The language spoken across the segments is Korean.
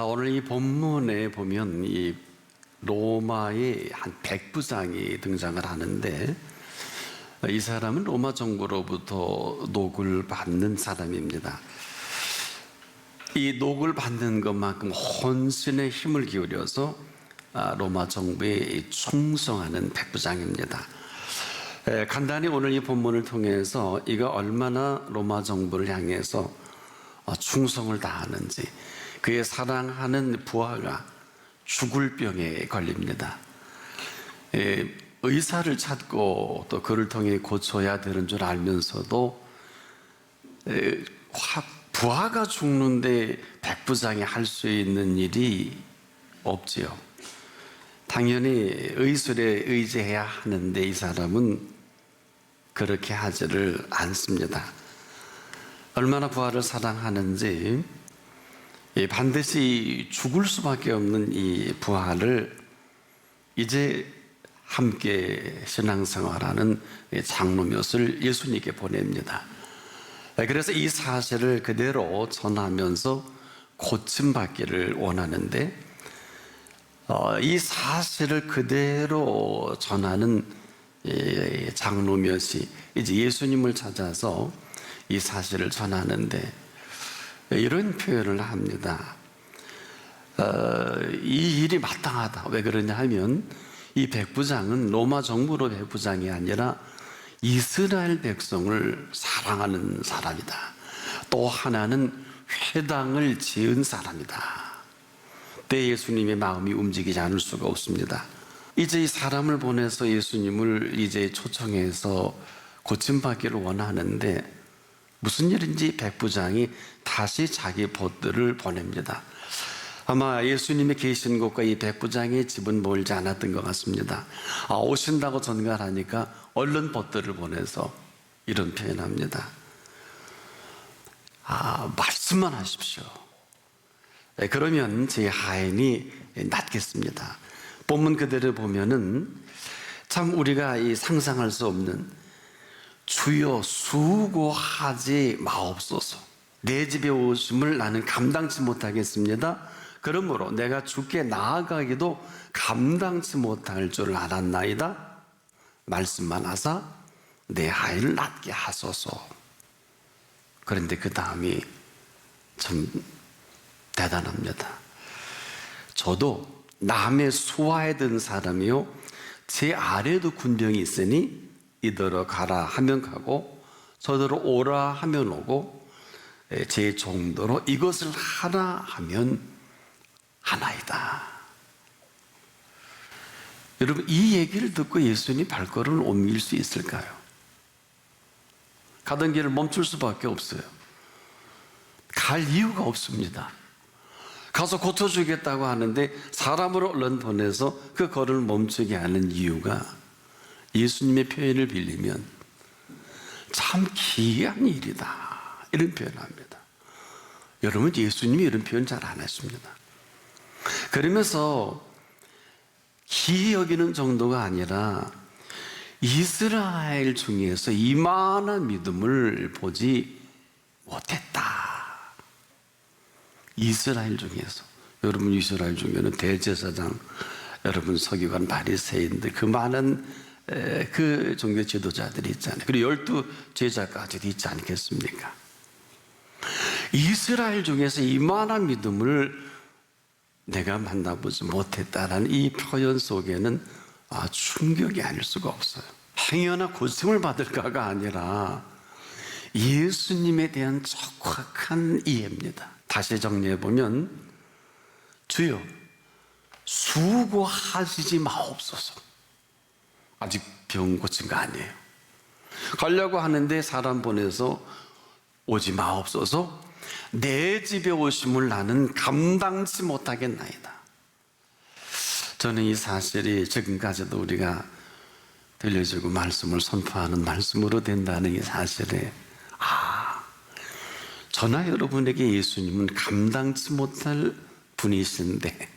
오늘 이 본문에 보면 이 로마의 한 백부장이 등장을 하는데, 이 사람은 로마 정부로부터 녹을 받는 사람입니다. 이 녹을 받는 것만큼 혼신의 힘을 기울여서 로마 정부에 충성하는 백부장입니다. 간단히 오늘 이 본문을 통해서 이가 얼마나 로마 정부를 향해서 충성을 다하는지, 그의 사랑하는 부하가 죽을 병에 걸립니다. 의사를 찾고 또 그를 통해 고쳐야 되는 줄 알면서도 부하가 죽는데 백부장이 할 수 있는 일이 없지요. 당연히 의술에 의지해야 하는데 이 사람은 그렇게 하지를 않습니다. 얼마나 부하를 사랑하는지 반드시 죽을 수밖에 없는 이 부하를 이제 함께 신앙생활하는 장로몇을 예수님께 보냅니다. 그래서 이 사실을 그대로 전하면서 고침받기를 원하는데, 이 사실을 그대로 전하는 장로몇이 이제 예수님을 찾아서 이 사실을 전하는데 이런 표현을 합니다. 이 일이 마땅하다. 왜 그러냐 하면 이 백부장은 로마 정부로 백부장이 아니라 이스라엘 백성을 사랑하는 사람이다. 또 하나는 회당을 지은 사람이다. 때 예수님의 마음이 움직이지 않을 수가 없습니다. 이제 이 사람을 보내서 예수님을 이제 초청해서 고침받기를 원하는데, 무슨 일인지 백부장이 다시 자기 벗들을 보냅니다. 아마 예수님이 계신 곳과 이 백부장의 집은 멀지 않았던 것 같습니다. 오신다고 전가하니까 얼른 벗들을 보내서 이런 표현합니다. 말씀만 하십시오. 그러면 제 하인이 낫겠습니다. 본문 그대로 보면은 참 우리가 이 상상할 수 없는, 주여 수고하지 마옵소서. 내 집에 오심을 나는 감당치 못하겠습니다. 그러므로 내가 주께 나아가기도 감당치 못할 줄 알았나이다. 말씀만 하사 내 하인을 낫게 하소서. 그런데 그 다음이 참 대단합니다. 저도 남의 수하에 든 사람이요, 제 아래도 군병이 있으니 이더러 가라 하면 가고 저더러 오라 하면 오고 제 정도로 이것을 하라 하면 하나이다. 여러분, 이 얘기를 듣고 예수님이 발걸음을 옮길 수 있을까요? 가던 길을 멈출 수밖에 없어요. 갈 이유가 없습니다. 가서 고쳐주겠다고 하는데 사람을 얼른 보내서 그 걸음을 멈추게 하는 이유가, 예수님의 표현을 빌리면 참 기이한 일이다, 이런 표현을 합니다. 여러분, 예수님이 이런 표현 잘 안 했습니다. 그러면서 기이 여기는 정도가 아니라 이스라엘 중에서 이만한 믿음을 보지 못했다. 이스라엘 중에서, 여러분 이스라엘 중에는 대제사장, 여러분 서기관, 바리새인들, 그 많은 그 종교 지도자들이 있잖아요. 그리고 12 제자까지도 있지 않겠습니까? 이스라엘 중에서 이만한 믿음을 내가 만나보지 못했다라는 이 표현 속에는 충격이 아닐 수가 없어요. 행여나 고침을 받을까가 아니라 예수님에 대한 정확한 이해입니다. 다시 정리해보면, 주여 수고하시지 마옵소서. 아직 병 고친 거 아니에요. 가려고 하는데 사람 보내서 오지 마옵소서. 내 집에 오심을 나는 감당치 못하겠나이다. 저는 이 사실이 지금까지도 우리가 들려주고 말씀을 선포하는 말씀으로 된다는 이 사실에, 저나 여러분에게 예수님은 감당치 못할 분이신데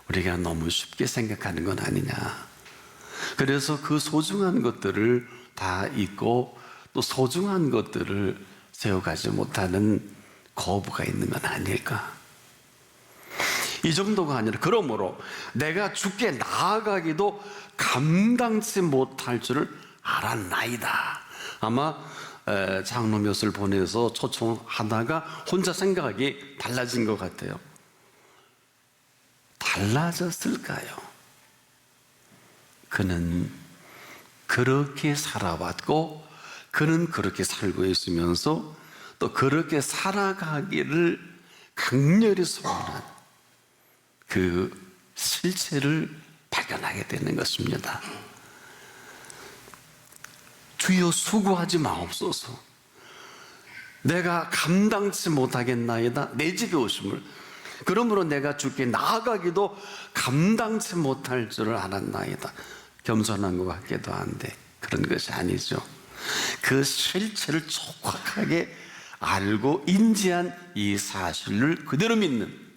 우리가 너무 쉽게 생각하는 건 아니냐. 그래서 그 소중한 것들을 다 잊고 또 소중한 것들을 세워가지 못하는 거부가 있는 건 아닐까. 이 정도가 아니라 그러므로 내가 주께 나아가기도 감당치 못할 줄을 알았나이다. 아마 장로 몇을 보내서 초청하다가 혼자 생각이 달라진 것 같아요. 달라졌을까요? 그는 그렇게 살아왔고 그는 그렇게 살고 있으면서 또 그렇게 살아가기를 강렬히 소원한 그 실체를 발견하게 되는 것입니다. 주여 수고하지 마옵소서. 내가 감당치 못하겠나이다. 내 집에 오심을. 그러므로 내가 주께 나아가기도 감당치 못할 줄을 알았나이다. 겸손한 것 같기도 한데 그런 것이 아니죠. 그 실체를 정확하게 알고 인지한 이 사실을 그대로 믿는,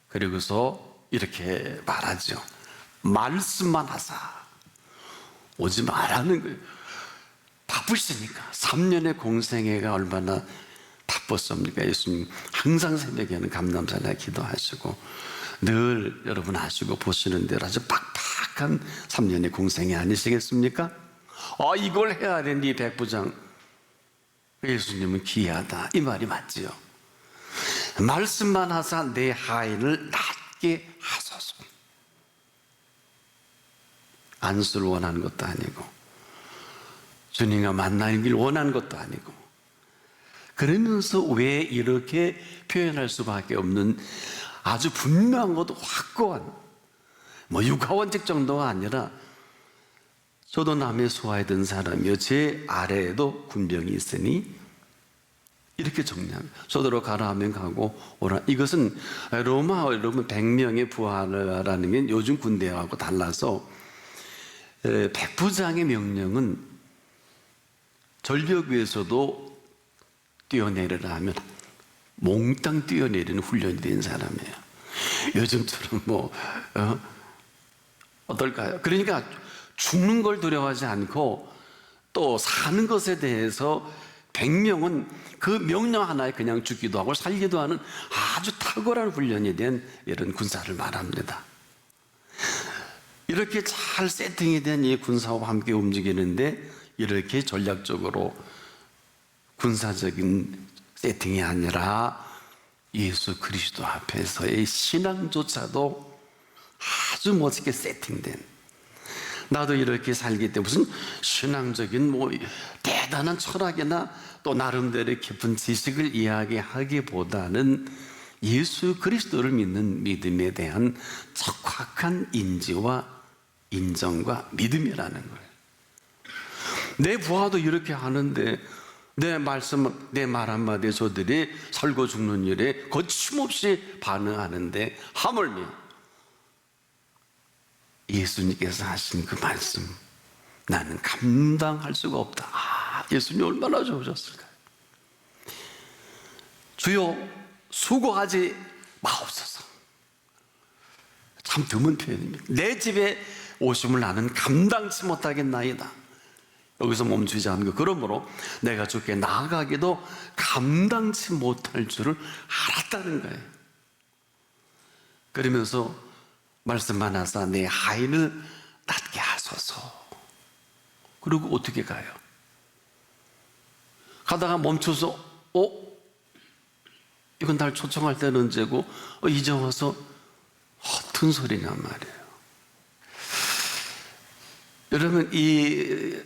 그리고서 이렇게 말하죠. 말씀만 하사 오지 말라는 거예요. 바쁘시니까. 3년의 공생애가 얼마나 바빴습니까? 예수님 항상 새벽에는 감람산에 기도하시고 늘 여러분 아시고 보시는 대로 아주 빡빡한 3년의 공생애 아니시겠습니까? 이걸 해야 되니 백부장 예수님은 귀하다, 이 말이 맞지요. 말씀만 하사 내 하인을 낫게 하소서. 안수를 원하는 것도 아니고 주님과 만나길 원하는 것도 아니고, 그러면서 왜 이렇게 표현할 수밖에 없는 아주 분명한 것도 확고한, 육하원칙 정도가 아니라 저도 남의 소화에 든 사람이요 제 아래에도 군병이 있으니 이렇게 정리합니다. 저더러 가라 하면 가고 오라. 이것은 로마어 여러분 100명의 부하라는 게 요즘 군대하고 달라서 백부장의 명령은 절벽 위에서도 뛰어내리라 하면 몽땅 뛰어내리는 훈련이 된 사람이에요. 요즘처럼 어떨까요? 그러니까 죽는 걸 두려워하지 않고 또 사는 것에 대해서 100명은 그 명령 하나에 그냥 죽기도 하고 살기도 하는 아주 탁월한 훈련이 된 이런 군사를 말합니다. 이렇게 잘 세팅이 된 이 군사와 함께 움직이는데 이렇게 전략적으로 군사적인 세팅이 아니라 예수 그리스도 앞에서의 신앙조차도 아주 멋지게 세팅된, 나도 이렇게 살기 때문에 무슨 신앙적인 대단한 철학이나 또 나름대로의 깊은 지식을 이야기하기보다는 예수 그리스도를 믿는 믿음에 대한 적확한 인지와 인정과 믿음이라는 거예요. 내 부하도 이렇게 하는데 내 말씀, 내 말 한마디에 저들이 살고 죽는 일에 거침없이 반응하는데 하물며 예수님께서 하신 그 말씀 나는 감당할 수가 없다. 예수님 얼마나 좋으셨을까요? 주여 수고하지 마옵소서. 참 드문 표현입니다. 내 집에 오심을 나는 감당치 못하겠나이다. 여기서 멈추지 않고 그러므로 내가 주께 나아가기도 감당치 못할 줄을 알았다는 거예요. 그러면서 말씀만 하사 내 하인을 낫게 하소서. 그리고 어떻게 가요? 가다가 멈춰서 이건 날 초청할 때는 언제고 이제 와서 허튼 소리냐 말이에요. 여러분 이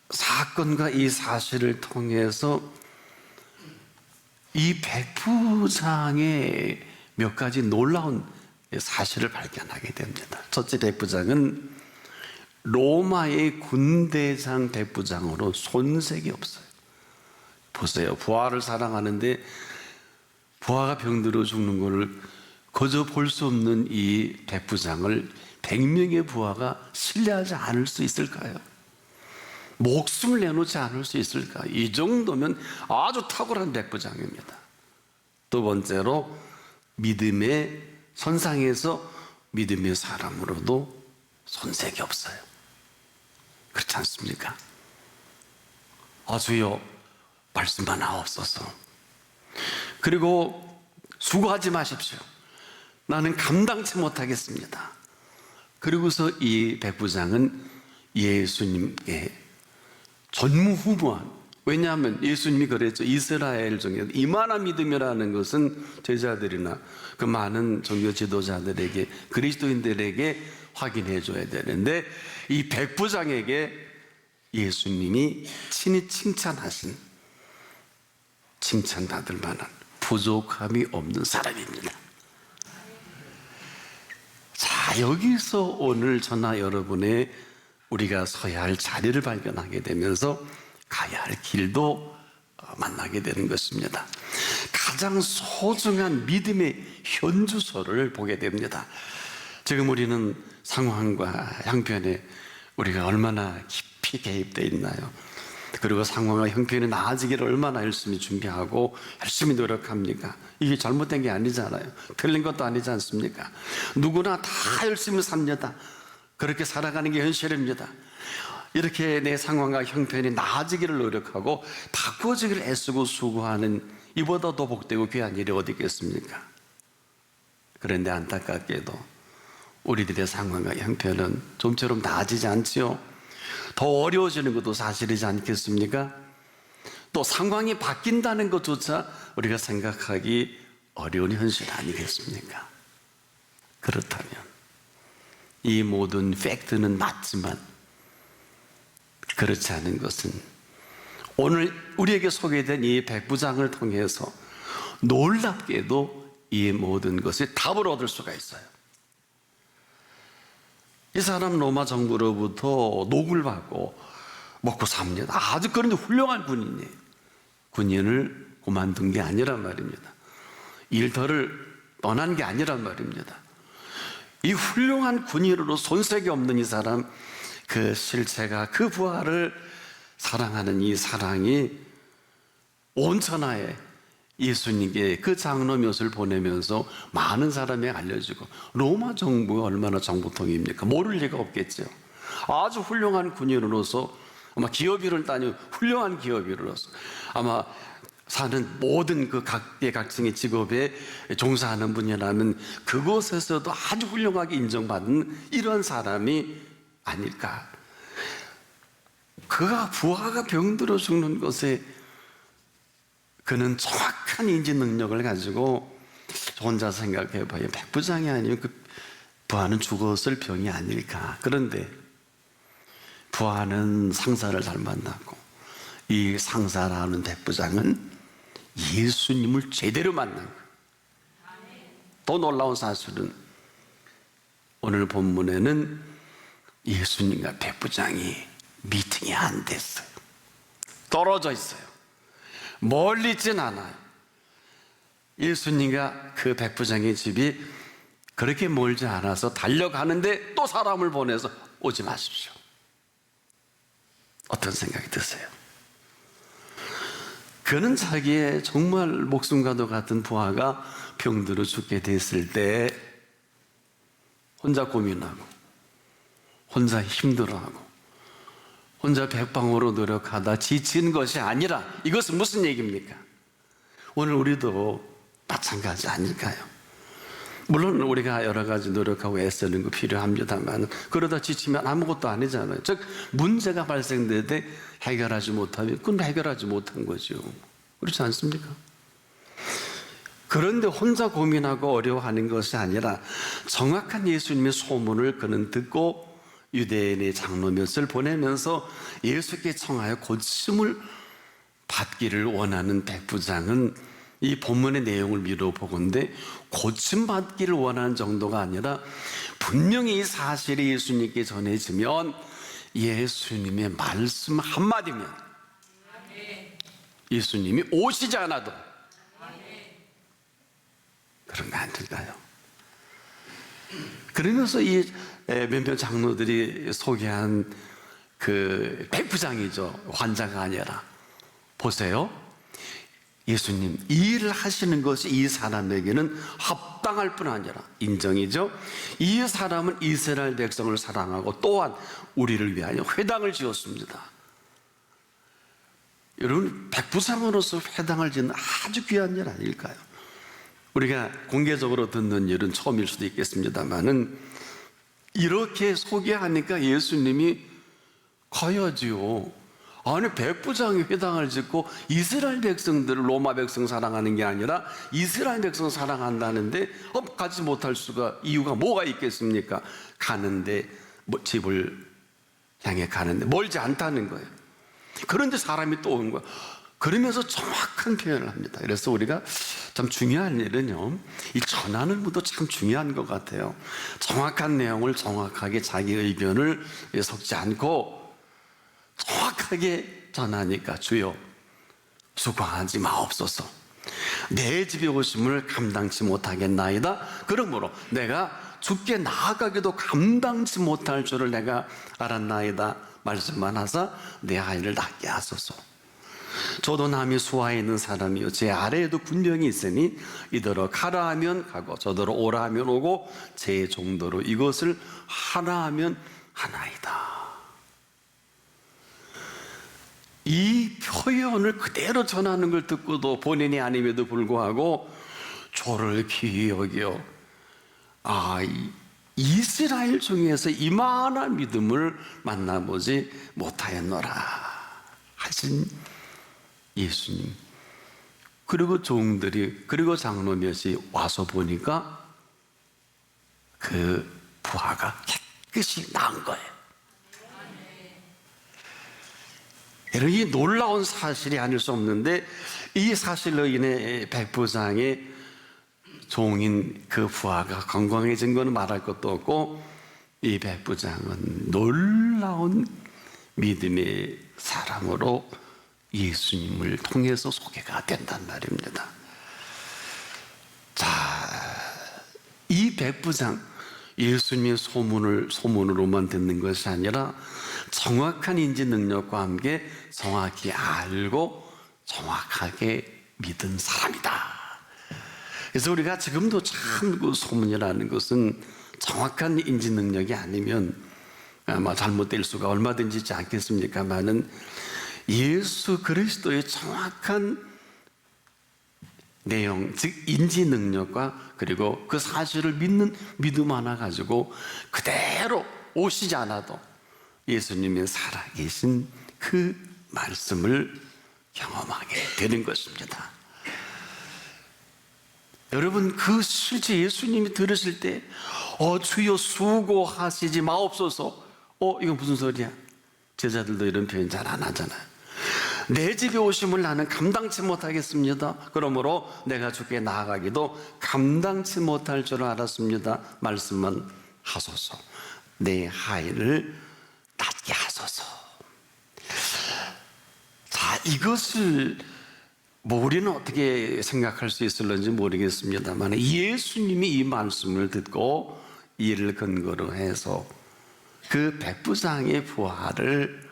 사건과 이 사실을 통해서 이 백부장의 몇 가지 놀라운 사실을 발견하게 됩니다. 첫째, 백부장은 로마의 군대장 백부장으로 손색이 없어요. 보세요. 부하를 사랑하는데 부하가 병들어 죽는 것을 거저 볼 수 없는 이 백부장을 100명의 부하가 신뢰하지 않을 수 있을까요? 목숨을 내놓지 않을 수 있을까? 이 정도면 아주 탁월한 백부장입니다. 두 번째로 믿음의 선상에서 믿음의 사람으로도 손색이 없어요. 그렇지 않습니까? 주여 말씀만 하옵소서. 그리고 수고하지 마십시오. 나는 감당치 못하겠습니다. 그리고서 이 백부장은 예수님께 전무후무한, 왜냐하면 예수님이 그랬죠. 이스라엘 중에 이만한 믿음이라는 것은 제자들이나 그 많은 종교 지도자들에게, 그리스도인들에게 확인해 줘야 되는데, 이 백부장에게 예수님이 친히 칭찬하신, 칭찬받을 만한 부족함이 없는 사람입니다. 자, 여기서 오늘 저나 여러분의 우리가 서야 할 자리를 발견하게 되면서 가야 할 길도 만나게 되는 것입니다. 가장 소중한 믿음의 현주소를 보게 됩니다. 지금 우리는 상황과 형편에 우리가 얼마나 깊이 개입되어 있나요? 그리고 상황과 형편이 나아지기를 얼마나 열심히 준비하고 열심히 노력합니까? 이게 잘못된 게 아니잖아요. 틀린 것도 아니지 않습니까? 누구나 다 열심히 삽니다. 그렇게 살아가는 게 현실입니다. 이렇게 내 상황과 형편이 나아지기를 노력하고 바꿔지기를 애쓰고 수고하는 이보다 더 복되고 귀한 일이 어디 있겠습니까? 그런데 안타깝게도 우리들의 상황과 형편은 좀처럼 나아지지 않지요. 더 어려워지는 것도 사실이지 않겠습니까? 또 상황이 바뀐다는 것조차 우리가 생각하기 어려운 현실 아니겠습니까? 그렇다면 이 모든 팩트는 맞지만 그렇지 않은 것은 오늘 우리에게 소개된 이 백부장을 통해서 놀랍게도 이 모든 것의 답을 얻을 수가 있어요. 이 사람 로마 정부로부터 녹을 받고 먹고 삽니다. 아주 그런데 훌륭한 군인이에요. 군인을 그만둔 게 아니란 말입니다. 일터를 떠난 게 아니란 말입니다. 이 훌륭한 군인으로 손색이 없는 이 사람, 그 실체가, 그 부하를 사랑하는 이 사랑이 온 천하에 예수님께 그 장로몇을 보내면서 많은 사람이 알려지고, 로마 정부가 얼마나 정보통입니까? 모를 리가 없겠죠. 아주 훌륭한 군인으로서, 아마 기업인을 따니 훌륭한 기업인으로서, 아마 사는 모든 그 각계각층의 직업에 종사하는 분이라면 그곳에서도 아주 훌륭하게 인정받는 이런 사람이 아닐까. 그가 부하가 병들어 죽는 것에 그는 정확한 인지 능력을 가지고 혼자 생각해봐요. 백부장이 아니면 그 부하는 죽었을 병이 아닐까. 그런데 부하는 상사를 잘 만났고 이 상사라는 백부장은 예수님을 제대로 만난 거예요. 더 놀라운 사실은 오늘 본문에는 예수님과 백부장이 미팅이 안 됐어요. 떨어져 있어요. 멀리 있진 않아요. 예수님과 그 백부장의 집이 그렇게 멀지 않아서 달려가는데 또 사람을 보내서 오지 마십시오. 어떤 생각이 드세요? 그는 자기의 정말 목숨과도 같은 부하가 병들어 죽게 됐을 때 혼자 고민하고 혼자 힘들어하고 혼자 백방으로 노력하다 지친 것이 아니라, 이것은 무슨 얘기입니까? 오늘 우리도 마찬가지 아닐까요? 물론 우리가 여러 가지 노력하고 애쓰는 거 필요합니다만 그러다 지치면 아무것도 아니잖아요. 즉 문제가 발생될 때 해결하지 못하면 그건 해결하지 못한 거죠. 그렇지 않습니까? 그런데 혼자 고민하고 어려워하는 것이 아니라 정확한 예수님의 소문을 그는 듣고 유대인의 장로몇을 보내면서 예수께 청하여 고침을 받기를 원하는 백부장은 이 본문의 내용을 미루어 보건대 고침받기를 원하는 정도가 아니라 분명히 이 사실이 예수님께 전해지면 예수님의 말씀 한마디면 예수님이 오시지 않아도 그런 거 아닐까요? 그러면서 이 몇몇 장로들이 소개한 그 백부장이죠. 환자가 아니라. 보세요. 예수님, 이 일을 하시는 것이 이 사람에게는 합당할 뿐 아니라 인정이죠. 이 사람은 이스라엘 백성을 사랑하고 또한 우리를 위하여 회당을 지었습니다. 여러분, 백부장으로서 회당을 짓는 아주 귀한 일 아닐까요? 우리가 공개적으로 듣는 일은 처음일 수도 있겠습니다만은 이렇게 소개하니까 예수님이 가야지요. 아니, 백부장이 회당을 짓고 이스라엘 백성들을, 로마 백성 사랑하는 게 아니라 이스라엘 백성 사랑한다는데 가지 못할 수가, 이유가 뭐가 있겠습니까? 가는데, 집을 향해 가는데 멀지 않다는 거예요. 그런데 사람이 또 온 거예요. 그러면서 정확한 표현을 합니다. 그래서 우리가 참 중요한 일은요, 이 전하는 분도 참 중요한 것 같아요. 정확한 내용을 정확하게 자기 의견을 섞지 않고 정확하게 전하니까, 주여 수고하지 마옵소서, 내 집에 오심을 감당치 못하겠나이다. 그러므로 내가 주께 나아가기도 감당치 못할 줄을 내가 알았나이다 말씀만 하사 내 아이를 낫게 하소서. 저도 남이 수하에 있는 사람이요, 제 아래에도 군병이 있으니 이더러 가라 하면 가고 저더러 오라 하면 오고 제 정도로 이것을 하라 하면 하나이다. 이 표현을 그대로 전하는 걸 듣고도 본인이 아님에도 불구하고 저를 귀히 여겨 이스라엘 중에서 이만한 믿음을 만나보지 못하였노라 하신 예수님, 그리고 종들이, 그리고 장로 몇이 와서 보니까 그 부하가 깨끗이 나은 거예요. 여러분, 이 놀라운 사실이 아닐 수 없는데, 이 사실로 인해 백부장의 종인 그 부하가 건강해진 것은 말할 것도 없고, 이 백부장은 놀라운 믿음의 사람으로 예수님을 통해서 소개가 된단 말입니다. 자, 이 백부장, 예수님의 소문으로만 듣는 것이 아니라 정확한 인지 능력과 함께 정확히 알고 정확하게 믿은 사람이다. 그래서 우리가 지금도 참 그 소문이라는 것은 정확한 인지 능력이 아니면 아마 잘못될 수가 얼마든지 있지 않겠습니까만은, 예수 그리스도의 정확한 내용, 즉 인지 능력과 그리고 그 사실을 믿는 믿음 하나 가지고 그대로 오시지 않아도 예수님이 살아계신 그 말씀을 경험하게 되는 것입니다. 여러분, 그 실제 예수님이 들으실 때 주여 수고하시지 마옵소서, 이건 무슨 소리야? 제자들도 이런 표현 잘 안 하잖아요. 내 집에 오심을 나는 감당치 못하겠습니다. 그러므로 내가 주께 나아가기도 감당치 못할 줄 알았습니다. 말씀만 하소서, 내 아이를 낫게 하소서. 자, 이것을 우리는 어떻게 생각할 수 있을런지 모르겠습니다만, 예수님이 이 말씀을 듣고 이를 근거로 해서 그 백부장의 부하를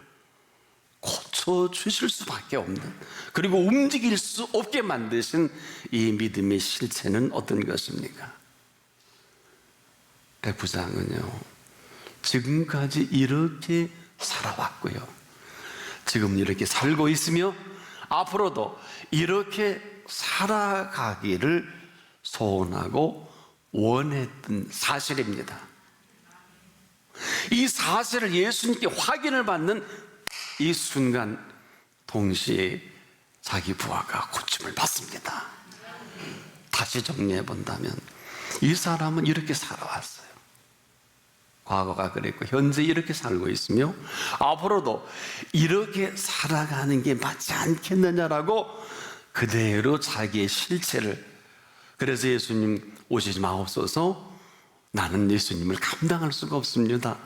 고쳐주실 수밖에 없는, 그리고 움직일 수 없게 만드신 이 믿음의 실체는 어떤 것입니까? 백부장은요, 지금까지 이렇게 살아왔고요, 지금 이렇게 살고 있으며 앞으로도 이렇게 살아가기를 소원하고 원했던 사실입니다. 이 사실을 예수님께 확인을 받는 이 순간 동시에 자기 부하가 고침을 받습니다. 다시 정리해 본다면 이 사람은 이렇게 살아왔어요. 과거가 그랬고 현재 이렇게 살고 있으며 앞으로도 이렇게 살아가는 게 맞지 않겠느냐라고 그대로 자기의 실체를, 그래서 예수님 오시지 마옵소서, 나는 예수님을 감당할 수가 없습니다.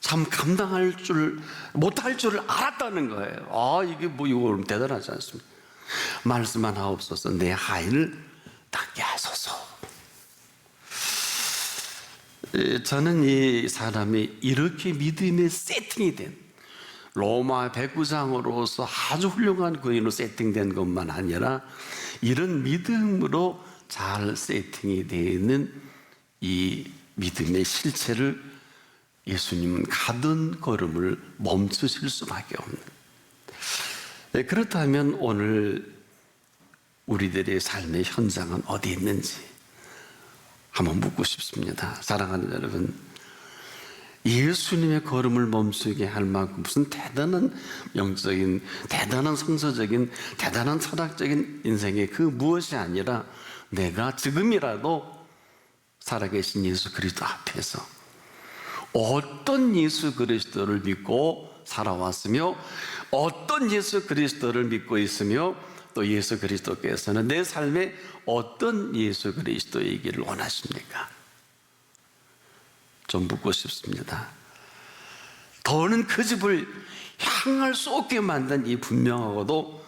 참 감당할 줄, 못할 줄을 알았다는 거예요. 이게 이거 대단하지 않습니까? 말씀만 하옵소서, 내 아이를 낫게 하소서. 저는 이 사람이 이렇게 믿음의 세팅이 된, 로마 백부장으로서 아주 훌륭한 거인으로 세팅된 것만 아니라 이런 믿음으로 잘 세팅이 되어 있는 이 믿음의 실체를 예수님은 가던 걸음을 멈추실 수밖에 없는. 그렇다면 오늘 우리들의 삶의 현장은 어디 있는지 한번 묻고 싶습니다. 사랑하는 여러분, 예수님의 걸음을 멈추게 할 만큼 무슨 대단한 영적인, 대단한 성서적인, 대단한 철학적인 인생의 그 무엇이 아니라 내가 지금이라도 살아계신 예수 그리스도 앞에서 어떤 예수 그리스도를 믿고 살아왔으며 어떤 예수 그리스도를 믿고 있으며 또 예수 그리스도께서는 내 삶에 어떤 예수 그리스도이기를 원하십니까? 좀 묻고 싶습니다. 더는 그 집을 향할 수 없게 만든 이 분명하고도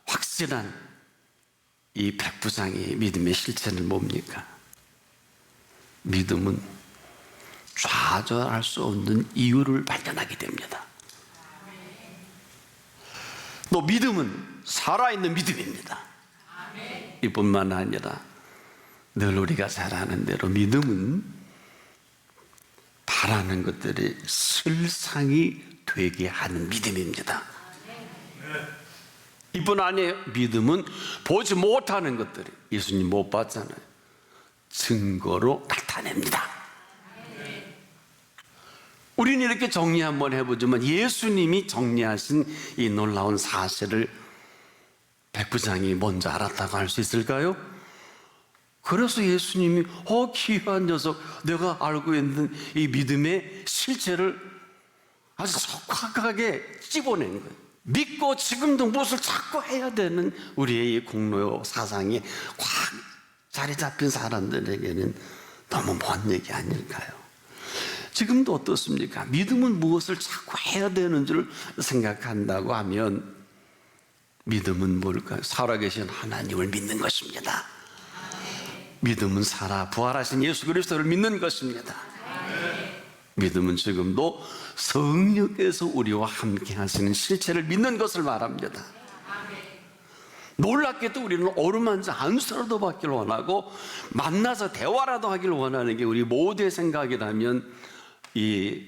확실한 이 백부장의 믿음의 실체는 뭡니까? 믿음은 좌절할 수 없는 이유를 발견하게 됩니다. 또 믿음은 살아있는 믿음입니다. 이뿐만 아니라 늘 우리가 잘 아는 대로 믿음은 바라는 것들이 실상이 되게 하는 믿음입니다. 이뿐 아니에요. 믿음은 보지 못하는 것들이, 예수님 못 봤잖아요, 증거로 나타냅니다. 우리는 이렇게 정리 한번 해보지만 예수님이 정리하신 이 놀라운 사실을 백부장이 먼저 알았다고 할 수 있을까요? 그래서 예수님이 귀한 녀석, 내가 알고 있는 이 믿음의 실체를 아주 적확하게 찝어낸 거예요. 믿고 지금도 무엇을 자꾸 해야 되는 우리의 이 공로 사상이 꽉 자리 잡힌 사람들에게는 너무 먼 얘기 아닐까요? 지금도 어떻습니까? 믿음은 무엇을 자꾸 해야 되는 줄 생각한다고 하면 믿음은 뭘까요? 살아계신 하나님을 믿는 것입니다. 믿음은 살아 부활하신 예수 그리스도를 믿는 것입니다. 믿음은 지금도 성령께서 우리와 함께 하시는 실체를 믿는 것을 말합니다. 놀랍게도 우리는 어루만지 안수라도 받기를 원하고 만나서 대화라도 하기를 원하는 게 우리 모두의 생각이라면 이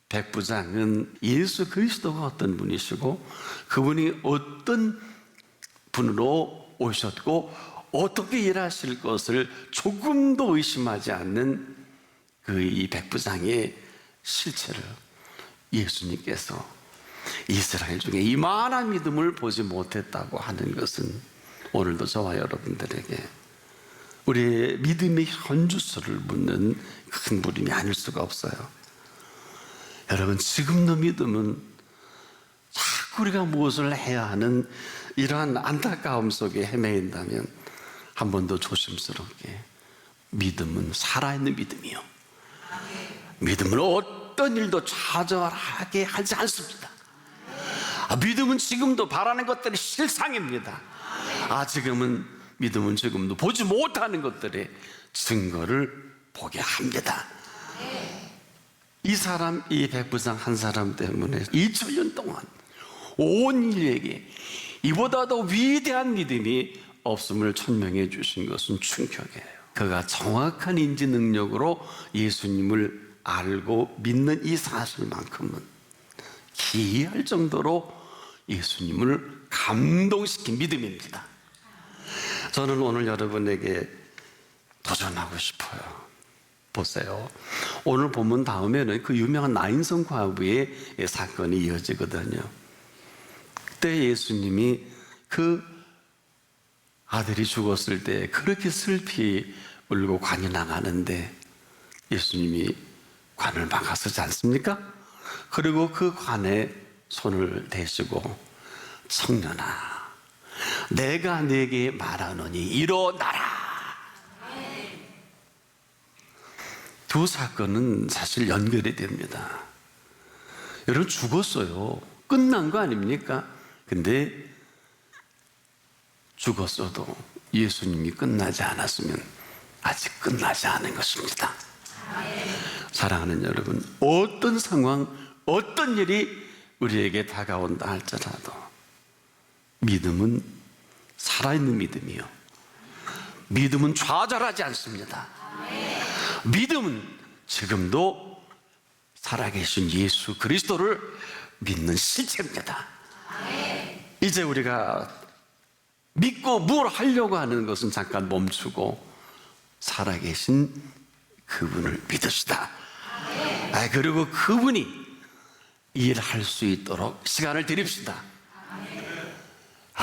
백부장은 예수 그리스도가 어떤 분이시고 그분이 어떤 분으로 오셨고 어떻게 일하실 것을 조금도 의심하지 않는 그 이 백부장의 실체를 예수님께서 이스라엘 중에 이만한 믿음을 보지 못했다고 하는 것은 오늘도 저와 여러분들에게 우리의 믿음의 현주소를 묻는 큰 물음이 아닐 수가 없어요. 여러분, 지금도 믿음은 자꾸 우리가 무엇을 해야 하는 이러한 안타까움 속에 헤매인다면 한 번 더 조심스럽게, 믿음은 살아있는 믿음이요, 믿음은 어떤 일도 좌절하게 하지 않습니다. 믿음은 지금도 바라는 것들이 실상입니다. 믿음은 지금도 보지 못하는 것들의 증거를 보게 합니다. 이 백부장 한 사람 때문에 2000년 동안 온 인류에게 이보다 더 위대한 믿음이 없음을 천명해 주신 것은 충격이에요. 그가 정확한 인지 능력으로 예수님을 알고 믿는 이 사실만큼은 기이할 정도로 예수님을 감동시킨 믿음입니다. 저는 오늘 여러분에게 도전하고 싶어요. 보세요. 오늘 본문 다음에는 그 유명한 나인성 과부의 사건이 이어지거든요. 그때 예수님이 그 아들이 죽었을 때 그렇게 슬피 울고 관이 나가는데 예수님이 관을 막아서지 않습니까? 그리고 그 관에 손을 대시고 청년아, 내가 네게 말하노니 일어나라. 두 사건은 사실 연결이 됩니다. 여러분, 죽었어요. 끝난 거 아닙니까? 근데 죽었어도 예수님이 끝나지 않았으면 아직 끝나지 않은 것입니다. 사랑하는 여러분, 어떤 상황, 어떤 일이 우리에게 다가온다 할지라도 믿음은 살아있는 믿음이요, 믿음은 좌절하지 않습니다. 믿음은 지금도 살아계신 예수 그리스도를 믿는 실체입니다. 이제 우리가 믿고 뭘 하려고 하는 것은 잠깐 멈추고 살아계신 그분을 믿읍시다. 그리고 그분이 일할 수 있도록 시간을 드립시다.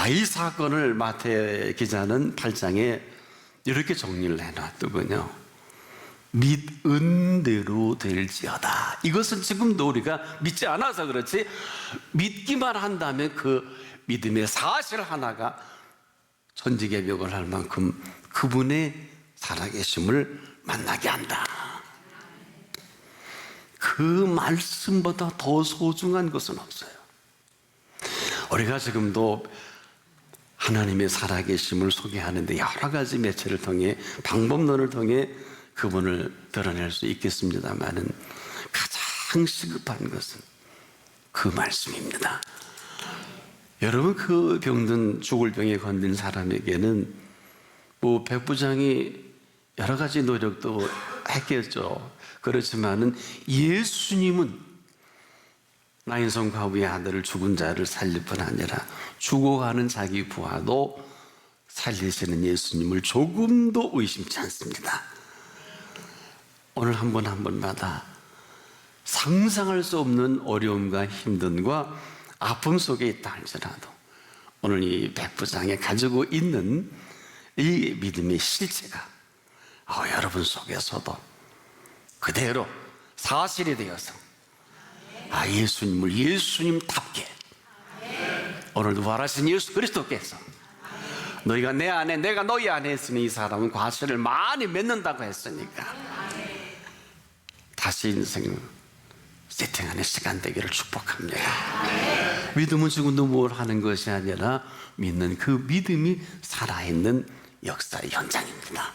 이 사건을 마태 기자는 8장에 이렇게 정리를 해놨더군요. 믿은 대로 될지어다. 이것은 지금도 우리가 믿지 않아서 그렇지, 믿기만 한다면 그 믿음의 사실 하나가 천지개벽을 할 만큼 그분의 살아계심을 만나게 한다. 그 말씀보다 더 소중한 것은 없어요. 우리가 지금도 하나님의 살아계심을 소개하는데 여러 가지 매체를 통해, 방법론을 통해 그분을 드러낼 수 있겠습니다만은 가장 시급한 것은 그 말씀입니다. 여러분, 그 병든 죽을 병에 건든 사람에게는 뭐 백부장이 여러 가지 노력도 했겠죠. 그렇지만은 예수님은 나인성 과부의 아들을, 죽은 자를 살릴 뿐 아니라 죽어가는 자기 부하도 살리시는 예수님을 조금도 의심치 않습니다. 오늘 한 번 한 번마다 상상할 수 없는 어려움과 힘듦과 아픔 속에 있다 할지라도 오늘 이 백부장이 가지고 있는 이 믿음의 실체가 여러분 속에서도 그대로 사실이 되어서 예수님을 예수님답게, 오늘 부활하신 예수 그리스도께서 너희가 내 안에 내가 너희 안에 있으니 이 사람은 과실을 많이 맺는다고 했으니까 다시 인생 세팅하는 시간 되기를 축복합니다. 믿음은 지금도 뭘 하는 것이 아니라 믿는 그 믿음이 살아있는 역사의 현장입니다.